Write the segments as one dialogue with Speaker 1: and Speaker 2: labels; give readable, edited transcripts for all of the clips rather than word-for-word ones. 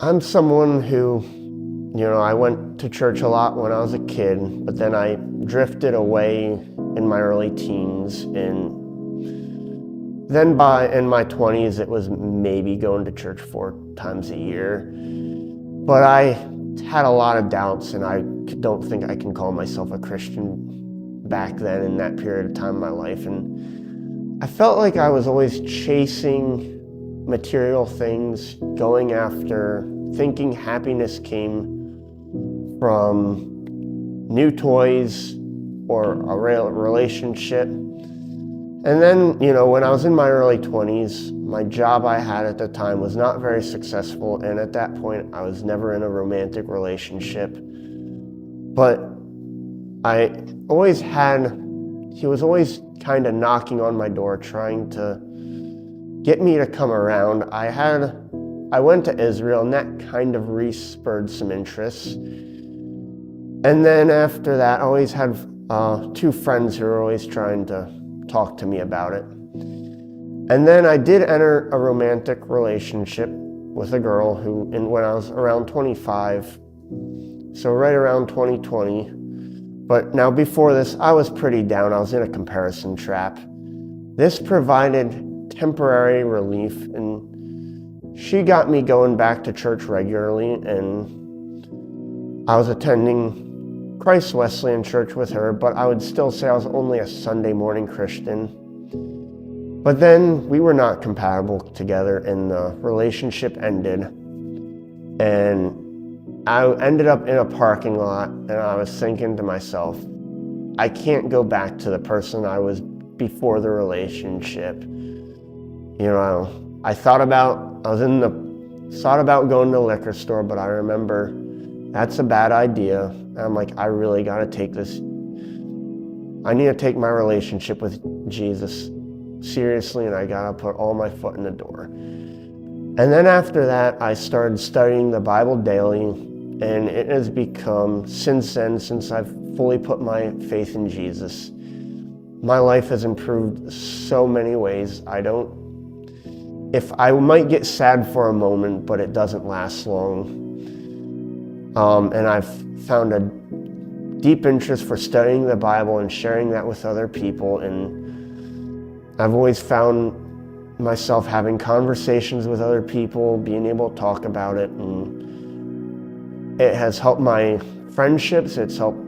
Speaker 1: I'm someone who, I went to church a lot when I was a kid, but then I drifted away in my early teens, and then in my 20s, it was maybe going to church 4 times a year. But I had a lot of doubts, and I don't think I can call myself a Christian back then in that period of time in my life. And I felt like I was always chasing material things, going after, thinking happiness came from new toys or a real relationship. And then, when I was in my early 20s, my job I had at the time was not very successful, and at that point I was never in a romantic relationship. But he was always kind of knocking on my door, trying to get me to come around. I went to Israel, and that kind of re-spurred some interests. And then after that, I always had 2 friends who were always trying to talk to me about it. And then I did enter a romantic relationship with a girl when I was around 25, so right around 2020. But now before this, I was pretty down. I was in a comparison trap. This provided temporary relief, and she got me going back to church regularly, and I was attending Christ Wesleyan Church with her, but I would still say I was only a Sunday morning Christian. But then we were not compatible together, and the relationship ended, and I ended up in a parking lot, and I was thinking to myself, I can't go back to the person I was before the relationship. I thought about going to the liquor store, but I remember that's a bad idea. And I'm like, I really gotta take this. I need to take my relationship with Jesus seriously, and I gotta put all my foot in the door. And then after that, I started studying the Bible daily, and it has become, since then, since I've fully put my faith in Jesus, my life has improved so many ways. If I might get sad for a moment, but it doesn't last long. And I've found a deep interest for studying the Bible and sharing that with other people. And I've always found myself having conversations with other people, being able to talk about it. And it has helped my friendships. It's helped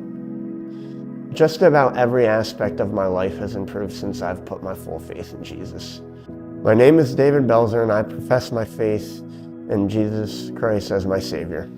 Speaker 1: just about every aspect of my life has improved since I've put my full faith in Jesus. My name is David Belzer, and I profess my faith in Jesus Christ as my Savior.